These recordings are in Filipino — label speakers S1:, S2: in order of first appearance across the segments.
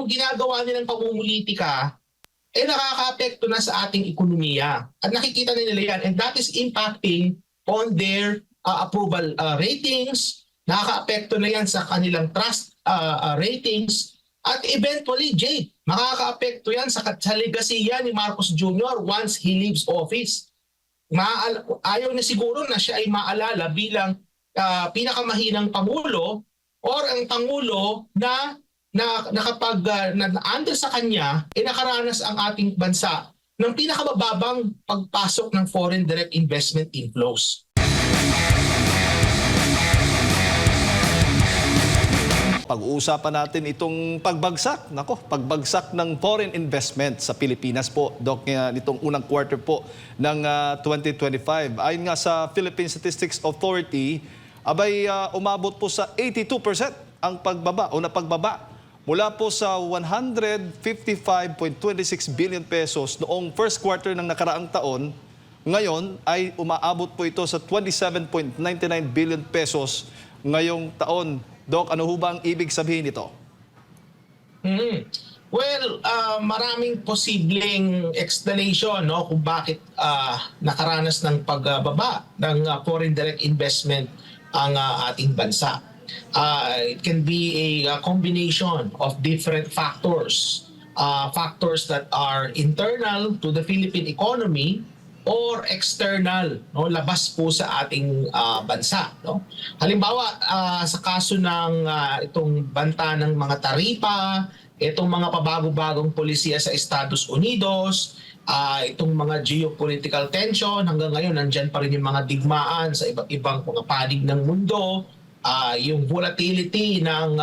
S1: yung ginagawa nilang pamumulitika nakakaapekto na sa ating ekonomiya. At nakikita na nila yan. And that is impacting on their approval ratings. Nakakaapekto na yan sa kanilang trust ratings. At eventually, Jay, makakaapekto yan sa legacy ni Marcos Jr. once he leaves office. Ayaw na siguro na siya ay maalala bilang pinakamahinang Pangulo or ang Pangulo na kapag under sa kanya, nakaranas ang ating bansa ng pinakamababang pagpasok ng foreign direct investment inflows.
S2: Pag-uusapan natin itong pagbagsak, pagbagsak ng foreign investment sa Pilipinas po, Doc, nitong unang quarter po ng 2025. Ayon nga sa Philippine Statistics Authority, umabot po sa 82% ang napagbaba mula po sa 155.26 billion pesos noong first quarter ng nakaraang taon. Ngayon ay umaabot po ito sa 27.99 billion pesos ngayong taon. Doc, ano ho ba ang ibig sabihin nito?
S1: Well, maraming posibleng explanation kung bakit nakaranas ng pagbaba ng foreign direct investment ang ating bansa. It can be a combination of different factors. Factors that are internal to the Philippine economy or external, labas po sa ating bansa. Halimbawa, sa kaso ng itong banta ng mga taripa, itong mga pabago-bagong polisiya sa Estados Unidos, itong mga geopolitical tension, hanggang ngayon nandyan pa rin yung mga digmaan sa iba't ibang mga panig ng mundo, yung volatility ng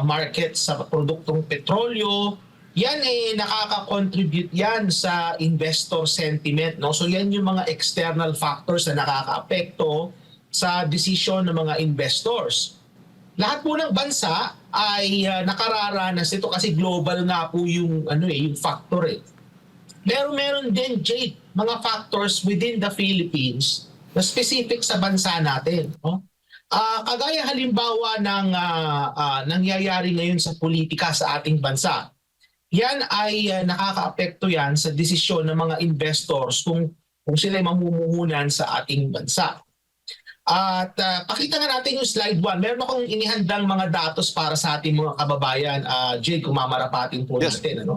S1: market sa produktong petrolyo, yan nakaka-contribute yan sa investor sentiment. So yan yung mga external factors na nakaka-apekto sa desisyon ng mga investors. Lahat po ng bansa ay nakararanas ito kasi global nga po yung factor . Pero meron din, Jade, mga factors within the Philippines na specific sa bansa natin. Kagaya halimbawa ng nangyayari ngayon sa politika sa ating bansa. Yan ay nakakaapekto yan sa desisyon ng mga investors kung sila ay mamumuhunan sa ating bansa. At pakita nga natin yung slide 1. Meron akong inihandang mga datos para sa ating mga kababayan. Jade, kung mamarapatin po natin.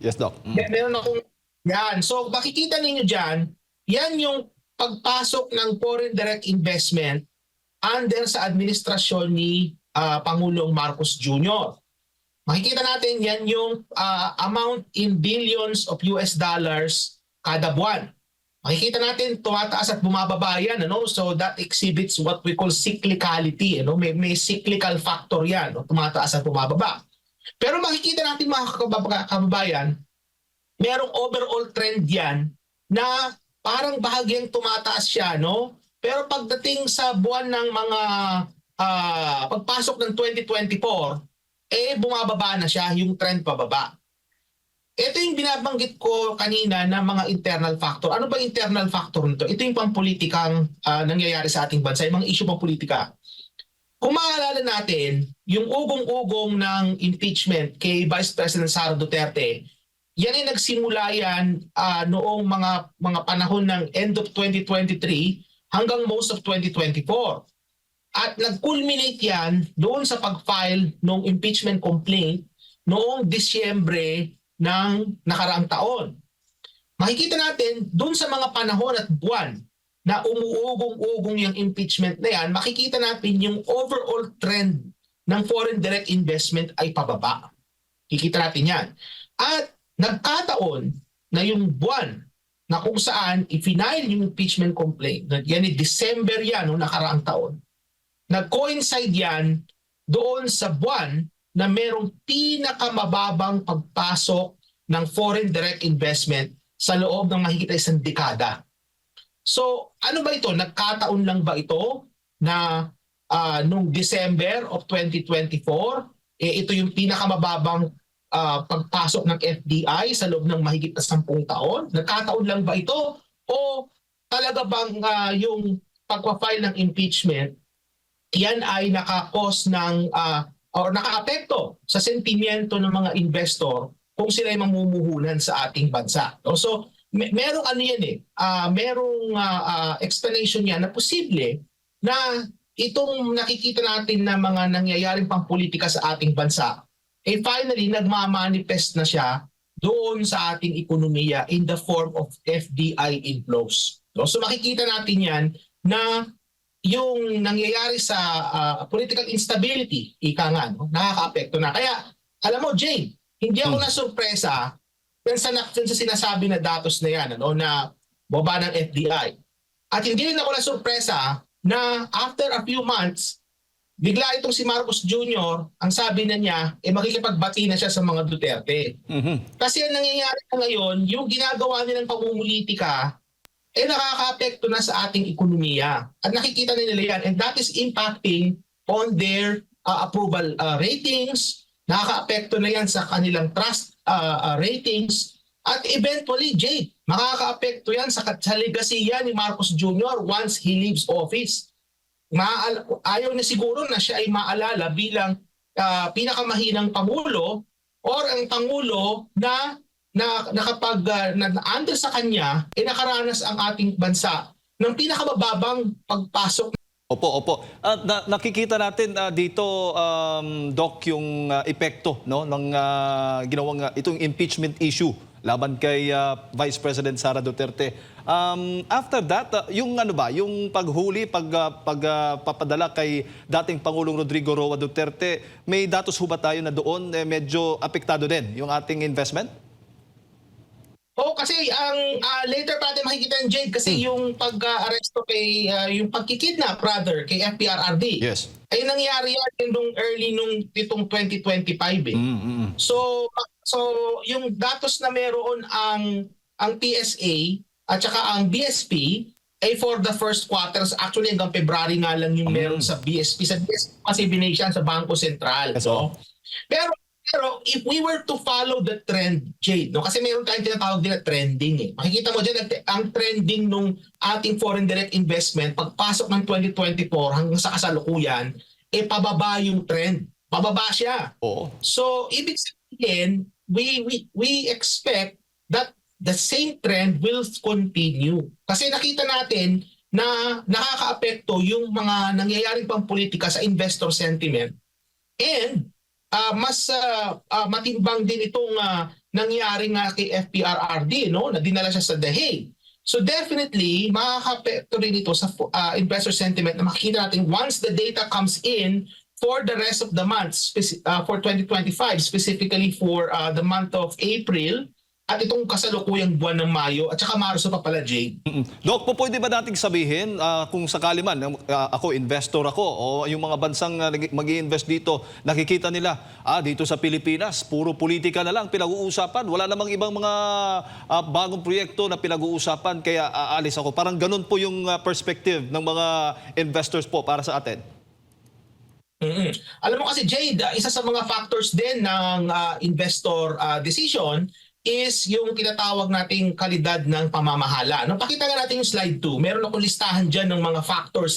S2: Yes, Doc.
S1: Meron akong yan. So makikita ninyo dyan, yan yung pagpasok ng foreign direct investment under sa administrasyon ni Pangulong Marcos Jr. Makikita natin yan yung amount in billions of US dollars kada buwan. Makikita natin tumataas at bumababa yan. So that exhibits what we call cyclicality. May cyclical factor yan. Tumataas at bumababa. Pero makikita natin mga kababayan, merong overall trend yan na parang bahagyang tumataas siya. Pero pagdating sa buwan ng mga pagpasok ng 2024, bumababa na siya, yung trend pababa. Ito yung binabanggit ko kanina na mga internal factor. Ano ba internal factor nito? Ito yung pampolitikang nangyayari sa ating bansa, yung mga issue pampolitika. Kung maalala natin, yung ugong-ugong ng impeachment kay Vice President Sara Duterte, yan ay nagsimula yan noong mga panahon ng end of 2023 hanggang most of 2024. At nag-culminate yan doon sa pag-file ng impeachment complaint noong Disyembre ng nakaraang taon. Makikita natin doon sa mga panahon at buwan na umuugong-ugong yung impeachment na yan, makikita natin yung overall trend ng foreign direct investment ay pababa. Kikita natin yan. At nagkataon na yung buwan na kung saan i-file yung impeachment complaint, yan ay December yan noong nakaraang taon, nag-coincide yan doon sa buwan na merong pinakamababang pagpasok ng foreign direct investment sa loob ng mahigit isang dekada. So ano ba ito? Nagkataon lang ba ito na noong December of 2024, ito yung pinakamababang pagpasok ng FDI sa loob ng mahigit na 10 taon? Nagkataon lang ba ito? O talaga bang yung pagpa-file ng impeachment, yan ay nakakos ng or nakaapekto sa sentimiento ng mga investor kung sila ay mamumuhunan sa ating bansa. No? So, merong ano yan merong explanation yan na posible na itong nakikita natin na mga nangyayaring pangpolitika sa ating bansa, finally nagmamanifest na siya doon sa ating ekonomiya in the form of FDI inflows. No? So makikita natin yan na yung nangyayari sa political instability, ika nga, no? Nakakaapekto na. Kaya, alam mo, Jay, hindi ako nasurpresa dun sa sinasabi na datos na yan, ano, na baba ng FDI. At hindi rin ako nasurpresa na after a few months, bigla itong si Marcos Jr., ang sabi na niya, makikipagbati na siya sa mga Duterte. Kasi ang nangyayari na ngayon, yung ginagawa nilang pamumulitika, nakaka-apekto na sa ating ekonomiya. At nakikita nila yan. And that is impacting on their approval ratings. Nakaka-apekto na yan sa kanilang trust ratings. At eventually, Jay, makaka-apekto yan sa legacy ni Marcos Jr. once he leaves office. Ayaw na siguro na siya ay maalala bilang pinakamahinang Pangulo or ang Pangulo na kapag under sa kanya, nakaranas ang ating bansa ng pinakamababang pagpasok.
S2: Opo. At nakikita natin dito, Doc, yung epekto, no, ng ginawang itong impeachment issue laban kay Vice President Sara Duterte. After that, yung ano ba, yung paghuli, pagpapadala kay dating Pangulong Rodrigo Roa Duterte, may datos ho ba tayo na doon medyo apektado din yung ating investment?
S1: Kasi ang later pa natin makikita yung Jade kasi yung pag-aresto kay yung pagkikidnap rather kay FPRRD.
S2: Yes.
S1: Ay nangyari yan nung early itong 2025 So yung datos na meron ang PSA at saka ang BSP ay for the first quarters, actually hanggang February nga lang yung meron sa BSP. Sa BSP kasi binigyan sa Bangko Sentral. So, pero if we were to follow the trend, Jade, no? Kasi meron tayong tinatawag din na trending. Makikita mo dyan, ang trending nung ating foreign direct investment, pagpasok ng 2024 hanggang sa kasalukuyan, pababa yung trend. Pababa siya.
S2: Oo.
S1: So, ibig sabihin, we expect that the same trend will continue. Kasi nakita natin na nakakaapekto yung mga nangyayaring pampolitika sa investor sentiment. And mas matimbang din itong nangyari nga kay FPRRD, no, na dinala siya sa The Hague. So definitely makaka-apekto rin ito sa investor sentiment na makikita natin once the data comes in for the rest of the months for 2025, specifically for the month of April at itong kasalukuyang buwan ng Mayo at saka Marso pa pala, Jay.
S2: Doc, pwede ba nating sabihin kung sakali man ako, investor ako o yung mga bansang mag-i-invest dito, nakikita nila, dito sa Pilipinas, puro politika na lang pinag-uusapan. Wala namang ibang mga bagong proyekto na pinag-uusapan kaya aalis ako. Parang ganun po yung perspective ng mga investors po para sa atin.
S1: Alam mo kasi, Jade, isa sa mga factors din ng investor decision is yung tinatawag nating kalidad ng pamamahala. No, pakita nga natin yung slide 2. Meron akong listahan dyan ng mga factors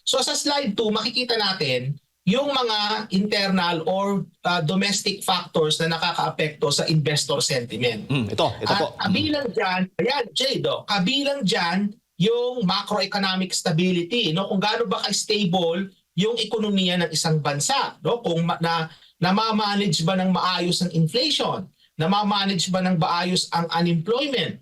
S1: So sa slide 2, makikita natin yung mga internal or domestic factors na nakakaapekto sa investor sentiment.
S2: Ito po.
S1: Kabilang dyan, ayan, Jade, kabilang dyan yung macroeconomic stability. No? Kung gaano ba ka-stable yung ekonomiya ng isang bansa. No? Kung namamanage ba ng maayos ang inflation, namamanage ba ng maayos ang unemployment?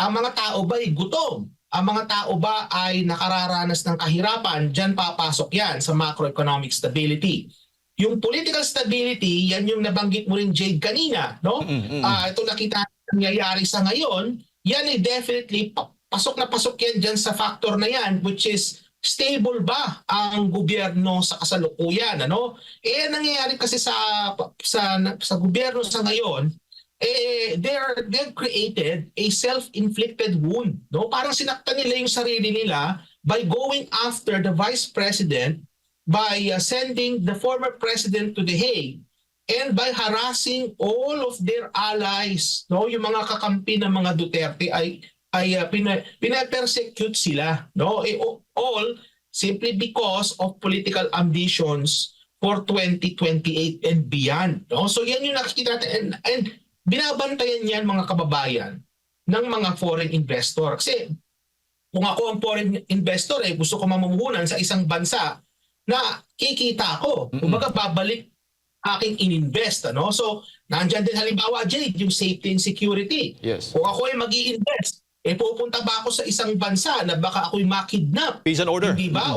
S1: Ang mga tao ba ay gutom? Ang mga tao ba ay nakararanas ng kahirapan? Diyan papasok yan sa macroeconomic stability. Yung political stability, yan yung nabanggit mo rin, Jade, kanina. No? Ito nakita nangyayari sa ngayon, yan ay definitely pasok na pasok yan dyan sa factor na yan, which is stable ba ang gobyerno sa kasalukuyan, ano? Nangyayari kasi sa gobyerno sa ngayon, they've created a self-inflicted wound, no? Parang sinaktan nila yung sarili nila by going after the vice president, by sending the former president to The Hague, and by harassing all of their allies, no? Yung mga kakampi ng mga Duterte ay pina-persecute sila, no? All simply because of political ambitions for 2028 and beyond. No? So yan yung nakikita natin. And binabantayan yan mga kababayan ng mga foreign investor. Kasi kung ako ang foreign investor, gusto ko mamumuhunan sa isang bansa na kikita ko. Kumbaga babalik aking ininvest. Ano? So nandyan din halimbawa, Jade, yung safety and security.
S2: Yes.
S1: Kung ako ay mag-i-invest, pupunta ba ako sa isang bansa na baka ako'y makidnap?
S2: Peace and order.
S1: Hindi ba?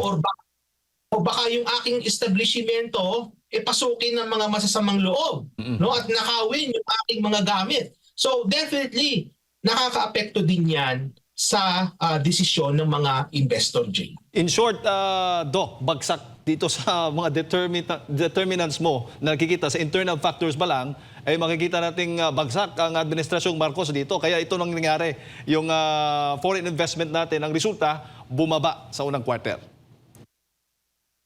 S1: O baka yung aking establishmento pasukin ng mga masasamang loob, no, at nakawin yung aking mga gamit. So definitely nakakaapekto din yan sa desisyon ng mga investor, Jay.
S2: In short, Doc, bagsak dito sa mga determinants mo na nakikita sa internal factors ba lang, ay makikita nating bagsak ang Administrasyong Marcos dito. Kaya ito nang nangyari, yung foreign investment natin, ang resulta, bumaba sa unang quarter.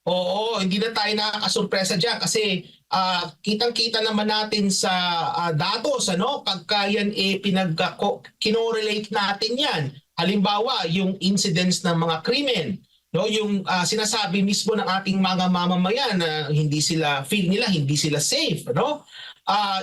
S1: Oo, hindi na tayo nakakasurpresa dyan kasi kitang-kita naman natin sa datos, ano, pagka yan kinorelate natin yan. Halimbawa, yung incidents ng mga krimen, no, yung sinasabi mismo ng ating mga mamamayan na feel nila hindi sila safe, no?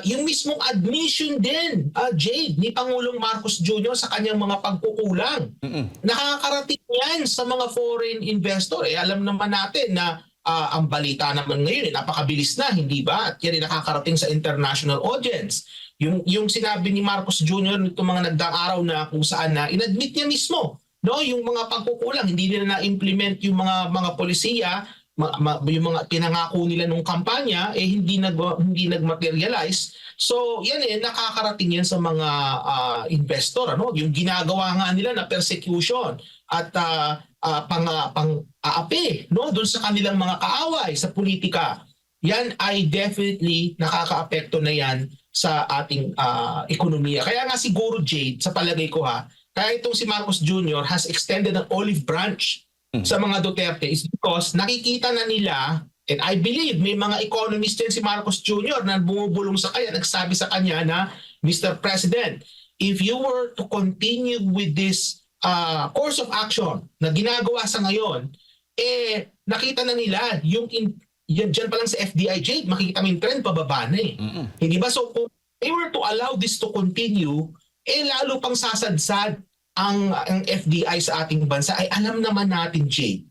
S1: Yung mismong admission din, Jade, ni Pangulong Marcos Jr. sa kanyang mga pagkukulang. Nakakarating yan sa mga foreign investor. Alam naman natin na ang balita naman ngayon, napakabilis na, hindi ba? At yan ay nakakarating sa international audience. Yung sinabi ni Marcos Jr. nitong mga nagdaang araw na kung saan na inadmit niya mismo, no, yung mga pagkukulang, hindi nila na-implement yung mga polisiya, yung mga pinangako nila nung kampanya hindi nagmaterialize. So yan nakakarating yan sa mga investor, ano, yung ginagawa nga nila na persecution at pang-aapi, no, doon sa kanilang mga kaaway sa politika. Yan ay definitely nakakaapekto na yan sa ating ekonomiya. Kaya nga siguro, Jade, sa palagay ko kaya itong si Marcos Jr. has extended an olive branch sa mga Duterte is because nakikita na nila, and I believe may mga economist din si Marcos Jr. na bumubulong sa kanya, nagsabi sa kanya na, Mr. President, if you were to continue with this course of action na ginagawa sa ngayon, nakita na nila yan dyan pa lang sa FDIJ, makikita mo yung trend pababa na Hindi ba? So kung they were to allow this to continue, lalo pang sasadsad ang FDI sa ating bansa. Ay alam naman natin, Jay,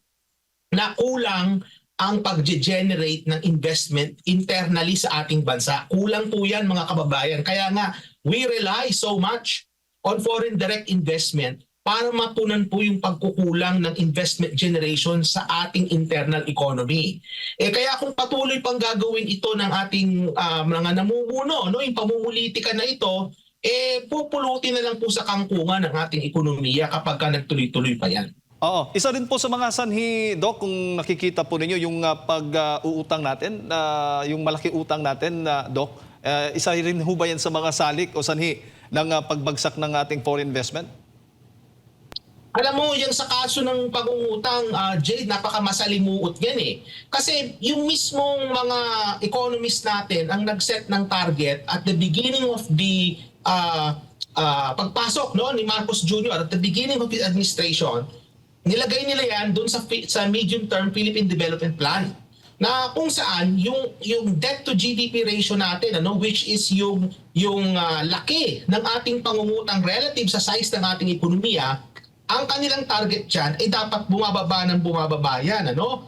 S1: na kulang ang pag-generate ng investment internally sa ating bansa. Kulang po yan, mga kababayan. Kaya nga, we rely so much on foreign direct investment para mapunan po yung pagkukulang ng investment generation sa ating internal economy. Kaya kung patuloy pang gagawin ito ng ating mga namumuno, no, yung pamumulitika na ito, pupulutin na lang po sa kangkungan ng ating ekonomiya kapag nagtuloy-tuloy pa yan.
S2: Oo. Isa rin po sa mga sanhi, Doc, kung nakikita po ninyo yung pag-uutang natin, yung malaki utang natin, Doc, isa rin ho ba yan sa mga salik o sanhi ng pagbagsak ng ating foreign investment?
S1: Alam mo, yan sa kaso ng pag-uutang, Jade, napakamasalimuot yan Kasi yung mismong mga economists natin ang nag-set ng target at the beginning of the pagpasok, no, ni Marcos Jr. at the beginning of his administration, nilagay nila yan doon sa medium-term Philippine Development Plan na kung saan yung debt to GDP ratio natin, ano, which is yung laki ng ating pangungutang relative sa size ng ating ekonomiya, ang kanilang target dyan ay dapat bumababa ng bumababa yan, ano?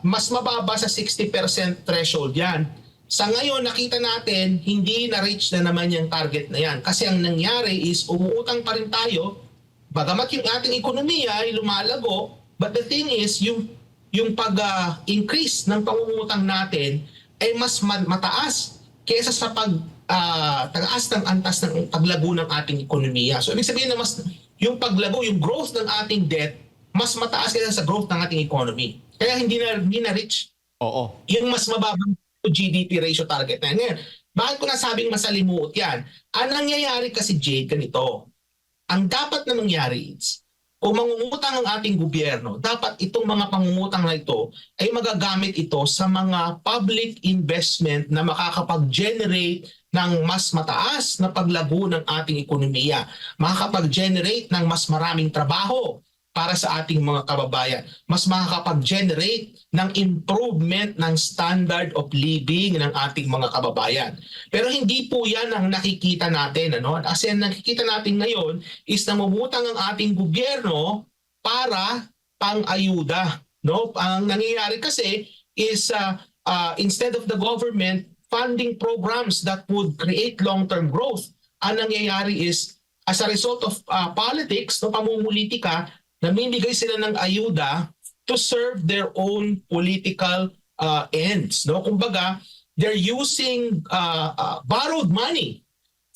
S1: Mas mababa sa 60% threshold yan. Sa ngayon, nakita natin, hindi na-reach na naman yung target na yan. Kasi ang nangyari is umuutang pa rin tayo, bagamat yung ating ekonomiya ay lumalago, but the thing is, yung pag-increase ng pangungutang natin ay mas mataas kaysa sa pag-taas ng antas ng paglago ng ating ekonomiya. So, ibig sabihin na yung paglago, yung growth ng ating debt, mas mataas kaysa sa growth ng ating economy. Kaya hindi na-reach yung mas mababang GDP ratio target na yan. Bakit ko nasabing masalimuot yan? Ang nangyayari kasi, Jade, ganito. Ang dapat na mangyari is, kung mangungutang ang ating gobyerno, dapat itong mga pangungutang na ito ay magagamit ito sa mga public investment na makakapag-generate ng mas mataas na paglago ng ating ekonomiya, makakapag-generate ng mas maraming trabaho, para sa ating mga kababayan. Mas makakapag-generate ng improvement ng standard of living ng ating mga kababayan. Pero hindi po yan ang nakikita natin. Ano? Kasi ang nakikita natin ngayon is namumutang ang ating gobyerno para pang-ayuda. No? Ang nangyayari kasi is instead of the government funding programs that would create long-term growth, ang nangyayari is as a result of politics, no, pamumulitika, namimigay sila ng ayuda to serve their own political ends. No? Kumbaga, they're using borrowed money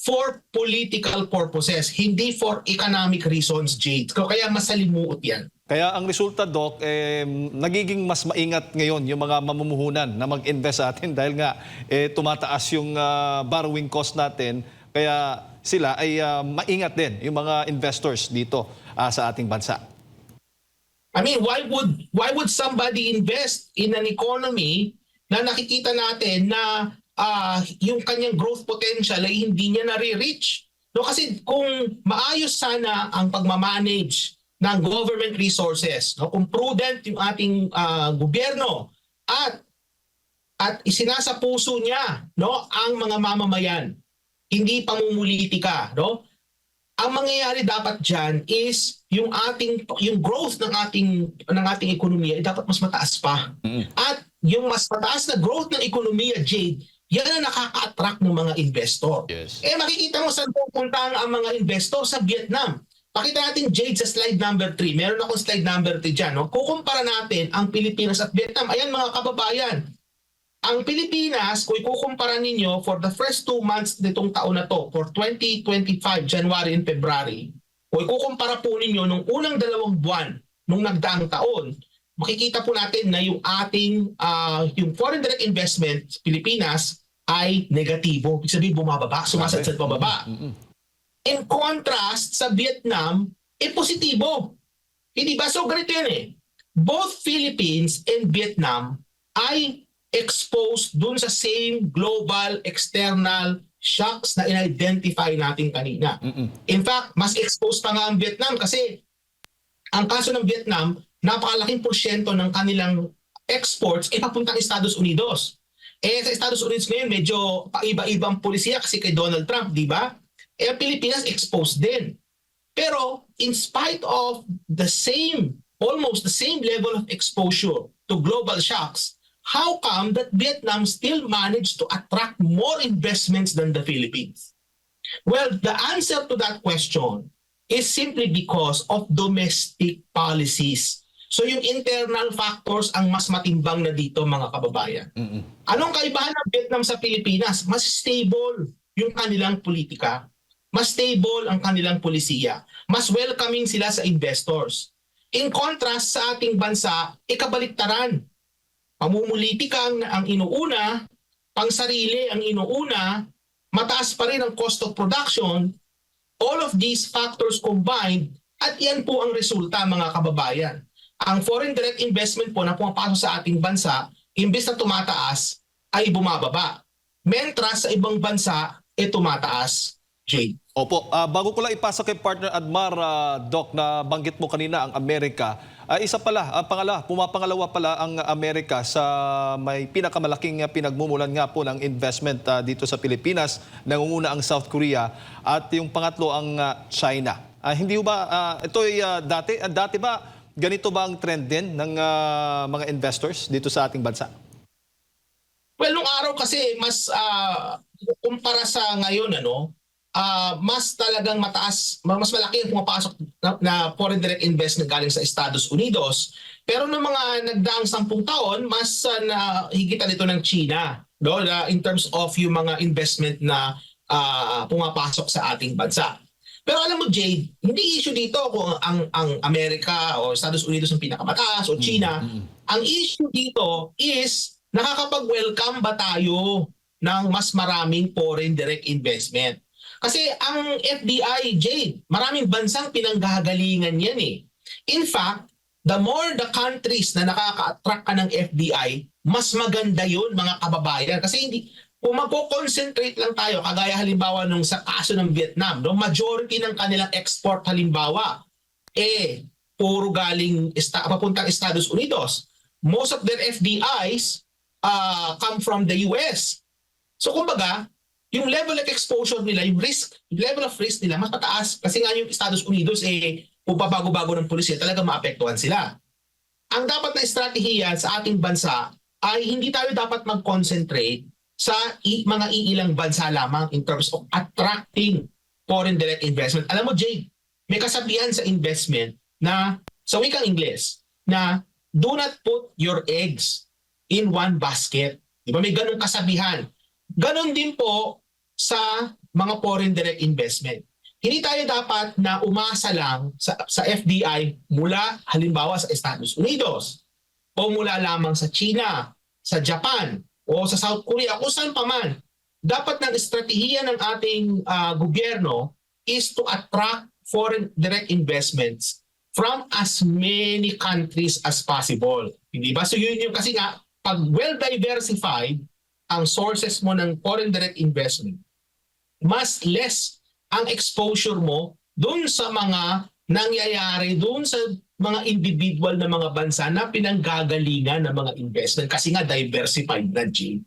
S1: for political purposes, hindi for economic reasons, Jade. Kaya masalimuot yan.
S2: Kaya ang resulta, Doc, nagiging mas maingat ngayon yung mga mamumuhunan na mag-invest sa atin dahil nga tumataas yung borrowing cost natin. Kaya sila ay maingat din yung mga investors dito sa ating bansa.
S1: I mean, why would somebody invest in an economy na nakikita natin na yung kanyang growth potential ay hindi niya nare-reach? No, kasi kung maayos sana ang pagmamanage ng government resources, no, kung prudent yung ating gobyerno at isinasa puso niya, no, ang mga mamamayan, hindi pamumulitika, no? Ang mangyayari dapat diyan is yung growth ng ating ekonomiya ay dapat mas mataas pa. At yung mas mataas na growth ng ekonomiya, Jade, yan ang nakaka-attract ng mga investor.
S2: Yes.
S1: Makikita mo saan pupunta ang mga investor sa Vietnam. Pakita natin, Jade, sa slide number 3. Meron akong slide number 3 dyan. No? Kukumpara natin ang Pilipinas at Vietnam. Ayan mga kababayan. Ang Pilipinas, kung ikukumpara ninyo for the first 2 months nitong taon na to, for 2025, January and February, kung ikukumpara po ninyo nung unang 2 buwan nung nagdaang taon, makikita po natin na yung ating yung foreign direct investment sa Pilipinas ay negatibo. Ibig sabihin bumababa, sumasadsad pababa. In contrast, sa Vietnam, positibo. Hindi ba? So ganito yan eh. Both Philippines and Vietnam ay exposed dun sa same global external shocks na in-identify natin kanina. In fact, mas exposed pa nga ang Vietnam kasi ang kaso ng Vietnam, napakalaking porsyento ng kanilang exports papuntang Estados Unidos. Sa Estados Unidos ngayon, medyo paiba-ibang polisiya kasi kay Donald Trump, di ba? Ang Pilipinas exposed din. Pero in spite of almost the same level of exposure to global shocks, how come that Vietnam still managed to attract more investments than the Philippines? Well, the answer to that question is simply because of domestic policies. So yung internal factors ang mas matimbang na dito, mga kababayan. Anong kaibahan ng Vietnam sa Pilipinas? Mas stable yung kanilang politika. Mas stable ang kanilang polisiya. Mas welcoming sila sa investors. In contrast sa ating bansa, ikabaliktaran. Pamumulitika ang inuuna, pangsarili ang inuuna, mataas pa rin ang cost of production, all of these factors combined, at yan po ang resulta, mga kababayan. Ang foreign direct investment po na pumapasok sa ating bansa, imbes na tumataas, ay bumababa. Mentras sa ibang bansa, tumataas. Jade.
S2: Opo, bago ko lang ipasa kay partner Admar, Doc, na banggit mo kanina ang Amerika, isa pala, pumapangalawa pala ang Amerika sa may pinakamalaking pinagmumulan nga po ng investment dito sa Pilipinas. Nangunguna ang South Korea at yung pangatlo ang China. Hindi ba, ito ay dati ba, ganito ba ang trend din ng mga investors dito sa ating bansa?
S1: Well, nung araw kasi mas kumpara sa ngayon, mas talagang mas malaki ang pumapasok na foreign direct investment galing sa Estados Unidos. Pero noong mga nagdaang 10 taon, mas nahigitan ito ng China, no? In terms of yung mga investment na pumapasok sa ating bansa. Pero alam mo, Jade, hindi issue dito kung ang Amerika o Estados Unidos ang pinakamataas o China. Ang issue dito is nakakapag-welcome ba tayo ng mas maraming foreign direct investment? Kasi ang FDI, Jade, maraming bansang pinanggagalingan yan eh. In fact, the more the countries na nakaka-attract ka ng FDI, mas maganda yun, mga kababayan. Kasi kung magko-concentrate lang tayo, kagaya halimbawa nung sa kaso ng Vietnam, no, majority ng kanilang export halimbawa, puro galing papuntang Estados Unidos. Most of their FDIs come from the US. So kumbaga, yung level of exposure nila, yung level of risk nila mas mataas kasi nga yung Estados Unidos pupabago-bago ng pulisya, talaga maapektuhan sila. Ang dapat na estratehiya sa ating bansa ay hindi tayo dapat mag-concentrate sa mga iilang bansa lamang in terms of attracting foreign direct investment. Alam mo, Jay, may kasabihan sa investment na sa wikang Ingles na do not put your eggs in one basket. Di ba? May ganung kasabihan. Ganon din po sa mga foreign direct investment. Hindi tayo dapat na umasa lang sa FDI mula halimbawa sa Estados Unidos o mula lamang sa China, sa Japan o sa South Korea o saan pa man. Dapat ng estratehiya ng ating gobyerno is to attract foreign direct investments from as many countries as possible. Hindi ba? So yun yung kasi nga, pag well-diversified ang sources mo ng foreign direct investment, mas less ang exposure mo doon sa mga nangyayari doon sa mga individual na mga bansa na pinanggagalingan ng mga investment kasi nga diversified na, Jay.